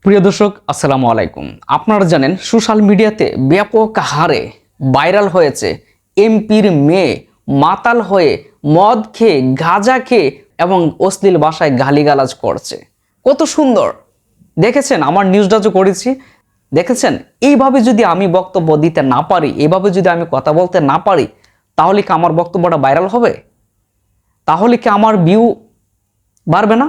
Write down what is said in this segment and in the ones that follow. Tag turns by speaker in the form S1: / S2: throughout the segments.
S1: প্রিয় দর্শক আসসালামু আলাইকুম। আপনারা জানেন সোশ্যাল মিডিয়াতে ব্যাপক হারে ভাইরাল হয়েছে এমপির মেয়ে মাতাল হয়ে মদ খেয়ে গাঁজা খেয়ে এবং অশ্লীল ভাষায় গালিগালাজ করছে। কত সুন্দর দেখেছেন, আমার নিউজটা যে করেছি দেখেছেন। এইভাবে যদি আমি বক্তব্য দিতে না পারি, এইভাবে যদি আমি কথা বলতে না পারি, তাহলে কি আমার বক্তব্যটা ভাইরাল হবে? তাহলে কি আমার ভিউ বাড়বে না?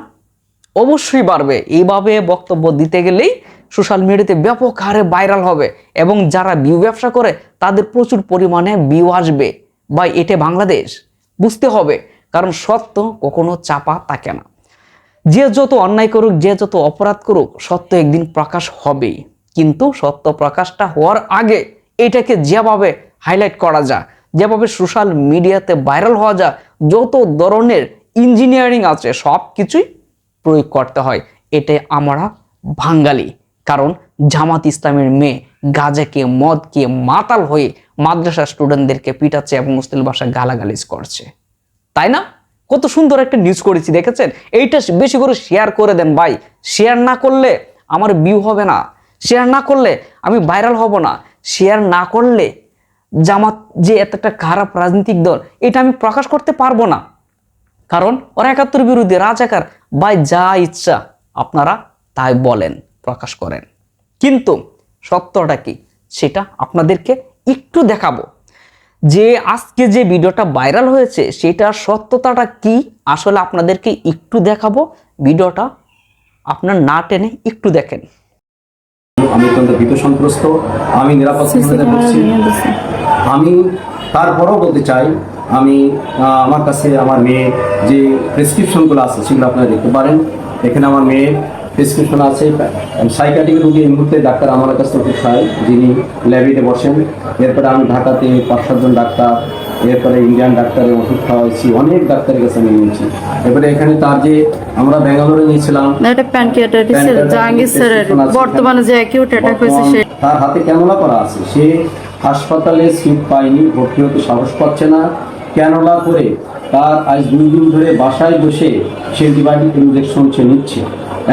S1: অবশ্যই বাড়বে। এইভাবে বক্তব্য দিতে গেলেই সোশ্যাল মিডিয়াতে ব্যাপক হারে ভাইরাল হবে এবং যারা ভিউ ব্যবসা করে তাদের প্রচুর পরিমাণে ভিউ আসবে। বা এটা বাংলাদেশ, বুঝতে হবে। কারণ সত্য কখনো চাপা থাকে না। যে যত অন্যায় করুক, যে যত অপরাধ করুক, সত্য একদিন প্রকাশ হবেই। কিন্তু সত্য প্রকাশটা হওয়ার আগে এটাকে যেভাবে হাইলাইট করা যায়, যেভাবে সোশ্যাল মিডিয়াতে ভাইরাল হওয়া যায়, যত ধরনের ইঞ্জিনিয়ারিং আছে সব কিছুই প্রয়োগ করতে হয়। এটাই আমরা বাঙালি। কারণ জামাত ইসলামের মেয়ে গাঁজাকে মদকে মাতাল হয়ে মাদ্রাসা স্টুডেন্টদেরকে পিটাচ্ছে এবং মুসলিম ভাষায় গালাগালিজ করছে, তাই না? কত সুন্দর একটা নিউজ করেছি দেখেছেন। এইটা বেশি করে শেয়ার করে দেন ভাই। শেয়ার না করলে আমার ভিউ হবে না, শেয়ার না করলে আমি ভাইরাল হব না, শেয়ার না করলে জামাত যে এতটা খারাপ রাজনৈতিক দল এটা আমি প্রকাশ করতে পারবো না। কারণ ওরা ৭১ বিরোধী রাজাকার। ভাই যা ইচ্ছা আপনারা তাই বলেন, প্রকাশ করেন, কিন্তু সত্যটা কি সেটা আপনাদেরকে একটু দেখাবো। যে আজকে যে ভিডিওটা ভাইরাল হয়েছে সেটার সত্যতাটা কি আসলে আপনাদেরকে একটু দেখাবো। ভিডিওটা আপনার না টেনে একটু দেখেন।
S2: আমি অত্যন্ত ভীত সন্ত্রস্ত, আমি নিরাপত্তা করছি। আমি তারপরও বলতে চাই, আমি আমার কাছে আমার মেয়ে যে প্রেসক্রিপশনগুলো আছে সেগুলো আপনারা দেখতে পারেন। এখানে আমার মেয়ের প্রেসক্রিপশন আছে। সাইকিয়াট্রিক রোগী এই মুহূর্তে ডাক্তার আমার কাছে ওষুধ খায়, যিনি ল্যাবিতে বসেন। এরপরে আমি ঢাকাতে ৫-৭ জন ডাক্তার, এরপরে ইন্ডিয়ান ডাক্তারের ওষুধ খাওয়াইছি, অনেক ডাক্তারের কাছে আমি নিয়েছি। এরপরে এখানে তার যে আমরা ব্যাঙ্গালোরে নিয়েছিলাম,
S3: বর্তমানে যে অ্যাকিউট অ্যাটাক হয়েছে
S2: তার হাতে ক্যানোলা করা আছে। সে হাসপাতালে সিট পায়নি, ভর্তি হতে সাহস পাচ্ছে না। ক্যানোলা করে তার আজ 2 দিন ধরে বাসায় বসে সে অ্যান্টিবায়োটিক ইনজেকশন সে নিচ্ছে।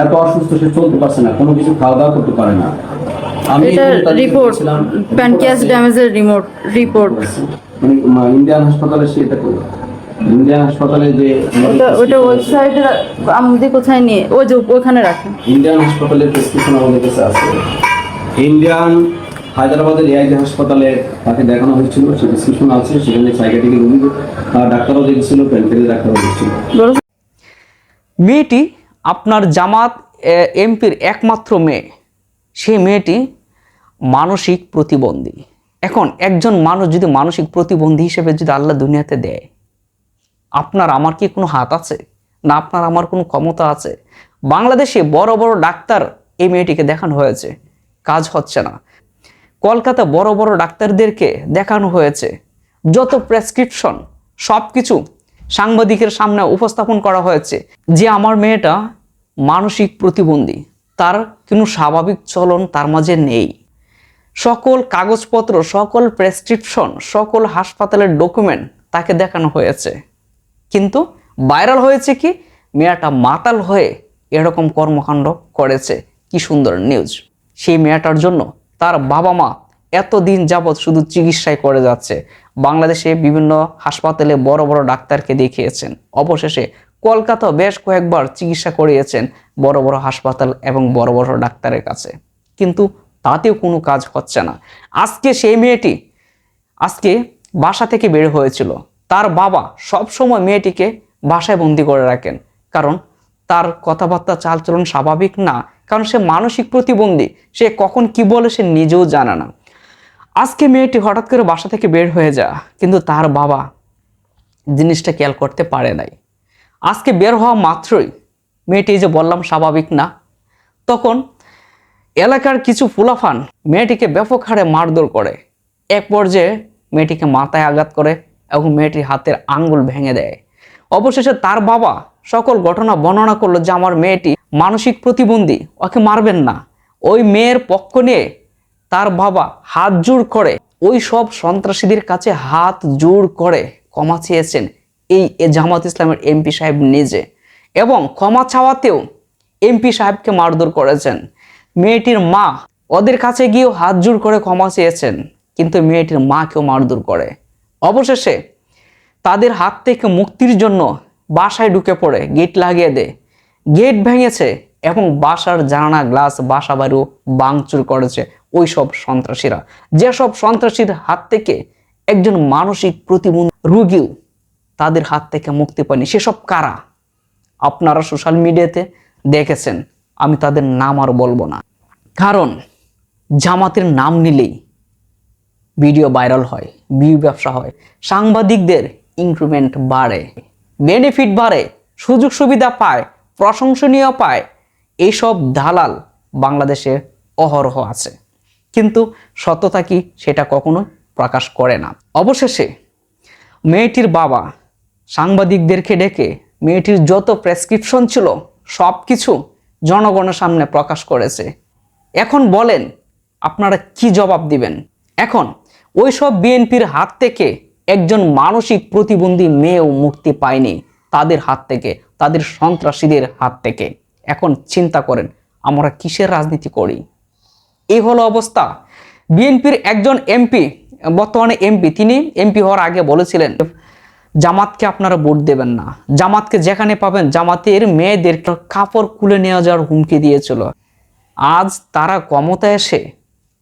S2: এত অসুস্থ, সে চলতে পারছে না, কোনো কিছু খাওয়া দাওয়া করতে পারে না। আমি
S3: রিপোর্ট প্যানক্রিয়াস ড্যামেজের রিপোর্ট
S2: ইন্ডিয়ান হাসপাতালে সে এটা করে। ইন্ডিয়ান হাসপাতালে যে
S3: ওটা ওয়েবসাইটে আমাদের কোথায় নিয়ে ওই যে ওখানে রাখেন।
S2: ইন্ডিয়ান হাসপাতালের প্রেসক্রিপশন আমাদের কাছে আছে। ইন্ডিয়ান হায়দ্রাবাদের এআইজি হাসপাতালে তাকে দেখানো হয়েছিল, সে প্রেসক্রিপশন আছে। সেখানে সাইকিয়াট্রিক রোগী ডাক্তারও দেখছিল, প্যানক্রিয়াস ডাক্তারও দেখছিল।
S1: মেয়েটি আপনার জামাত এমপির একমাত্র মেয়ে। সেই মেয়েটি মানসিক প্রতিবন্ধী। এখন একজন মানুষ যদি মানসিক প্রতিবন্ধী হিসেবে যদি আল্লাহ দুনিয়াতে দেয়, আপনার আমার কি কোনো হাত আছে? না আপনার আমার কোনো ক্ষমতা আছে? বাংলাদেশে বড় বড় ডাক্তার এই মেয়েটিকে দেখানো হয়েছে, কাজ হচ্ছে না। কলকাতা বড় বড় ডাক্তারদেরকে দেখানো হয়েছে, যত প্রেসক্রিপশন সব কিছু সাংবাদিকের সামনে উপস্থাপন করা হয়েছে যে আমার মেয়েটা মানসিক প্রতিবন্ধী, তার কোনো স্বাভাবিক চলন তার মাঝে নেই। সকল কাগজপত্র, সকল প্রেসক্রিপশন, সকল হাসপাতালের ডকুমেন্ট তাকে দেখানো হয়েছে। কিন্তু ভাইরাল হয়েছে কি মেয়েটা মাতাল হয়ে এরকম কর্মকাণ্ড করেছে। কি সুন্দর নিউজ। সেই মেয়েটার জন্য তার বাবা মা এতদিন যাবৎ শুধু চিকিৎসায় করে যাচ্ছে। বাংলাদেশে বিভিন্ন হাসপাতালে বড় বড় ডাক্তারকে দেখিয়েছেন, অবশেষে কলকাতা বেশ কয়েকবার চিকিৎসা করিয়েছেন বড় বড় হাসপাতাল এবং বড় বড় ডাক্তারের কাছে, কিন্তু তাতেও কোনো কাজ হচ্ছে না। আজকে সেই মেয়েটি আজকে বাসা থেকে বের হয়েছিল। তার বাবা সব সময় মেয়েটিকে বাসায় বন্দি করে রাখেন, কারণ তার কথাবার্তা চালচলন স্বাভাবিক না, কারণ সে মানসিক প্রতিবন্ধী। সে কখন কি বলে সে নিজেও জানে না। আজকে মেয়েটি হঠাৎ করে বাসা থেকে বের হয়ে যায়, কিন্তু তার বাবা জিনিসটা খেয়াল করতে পারে নাই। আজকে বের হওয়া মাত্রই মেয়েটি যে বললাম স্বাভাবিক না, তখন এলাকার কিছু ফুলাফান মেয়েটিকে ব্যাপক হারে মারধর করে। এক পর্যায়ে মেয়েটিকে মাথায় আঘাত করে এবং মেয়েটির হাতের আঙ্গুল ভেঙে দেয়। অবশেষে তার বাবা সকল ঘটনা বর্ণনা করলো যে আমার মেয়েটি মানসিক প্রতিবন্ধী, ওকে মারবেন না। ওই মেয়ের পক্ষ নিয়ে তার বাবা হাত জোড় করে ওই সব সন্ত্রাসীদের কাছে হাত জোড় করে ক্ষমা চেয়েছেন এই জামাত ইসলামের এমপি সাহেব নিজে, এবং ক্ষমা চাওয়াতেও এমপি সাহেবকে মারধর করেছেন। মেয়েটির মা ওদের কাছে গিয়েও হাত জোড় করে ক্ষমা চেয়েছেন, কিন্তু মেয়েটির মাকেও মারধর করে। অবশেষে তাদের হাত থেকে মুক্তির জন্য বাসায় ঢুকে পড়ে গেট লাগিয়ে দেয়, গেট ভেঙেছে এবং বাসার জানালা গ্লাস বাসা বাড়িও ভাঙচুর করেছে ওই সব সন্ত্রাসীরা। যেসব সন্ত্রাসীর হাত থেকে একজন মানসিক প্রতিবন্ধী রোগীও তাদের হাত থেকে মুক্তি পায়নি। সেসব কারা আপনারা সোশ্যাল মিডিয়াতে দেখেছেন, আমি তাদের নাম আর বলবো না, কারণ জামাতের নাম নিলেই ভিডিও ভাইরাল হয়, ভিউ ব্যবসা হয়, সাংবাদিকদের ইনক্রিমেন্ট বাড়ে, বেনিফিট বাড়ে, সুযোগ সুবিধা পায়, প্রশংসনীয় পায়। এইসব দালাল বাংলাদেশে অহরহ আছে, কিন্তু সত্যতা কি সেটা কখনো প্রকাশ করে না। অবশেষে মেয়েটির বাবা সাংবাদিকদেরকে ডেকে মেয়েটির যত প্রেসক্রিপশন ছিল সব কিছু জনগণের সামনে প্রকাশ করেছে। এখন বলেন আপনারা কি জবাব দিবেন? এখন ওইসব বিএনপির হাত থেকে একজন মানসিক প্রতিবন্ধী মেয়েও মুক্তি পায়নি তাদের হাত থেকে, তাদের সন্ত্রাসীদের হাত থেকে। এখন চিন্তা করেন আমরা কিসের রাজনীতি করি? এই হলো অবস্থা। বিএনপির একজন এমপি, বর্তমানে এমপি, তিনি এমপি হওয়ার আগে বলেছিলেন জামাতকে আপনারা ভোট দেবেন না, জামাতকে যেখানে পাবেন জামাতের মেয়েদের কাপড় খুলে নিয়ে যাওয়ার হুমকি দিয়েছিল। আজ তারা ক্ষমতায় এসে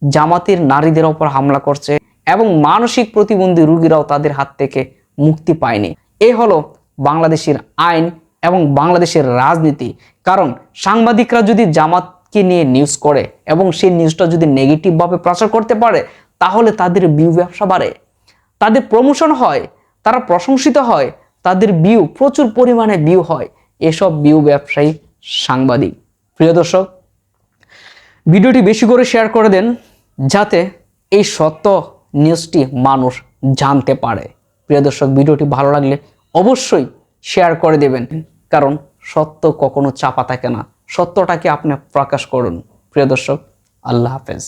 S1: জামাতের নারীদের ওপর হামলা করছে এবং মানসিক প্রতিবন্ধী রোগীরাও তাদের হাত থেকে মুক্তি পায়নি। এই হলো বাংলাদেশের আইন এবং বাংলাদেশের রাজনীতি। কারণ সাংবাদিকরা যদি জামাতকে নিয়ে নিউজ করে এবং সেই নিউজটা যদি নেগেটিভভাবে প্রচার করতে পারে, তাহলে তাদের ভিউ ব্যবসা বাড়ে, তাদের প্রমোশন হয়, তারা প্রশংসিত হয়, তাদের ভিউ প্রচুর পরিমাণে ভিউ হয়। এসব ভিউ ব্যবসায়ী সাংবাদিক। প্রিয় দর্শক, ভিডিওটি বেশি করে শেয়ার করে দেন যাতে এই সত্য নিউজটি মানুষ জানতে পারে। প্রিয় দর্শক, ভিডিওটি ভালো লাগলে অবশ্যই শেয়ার করে দেবেন, কারণ সত্য কখনো চাপা থাকে না, সত্যটাকে আপনি প্রকাশ করুন। প্রিয় দর্শক, আল্লাহ হাফেজ।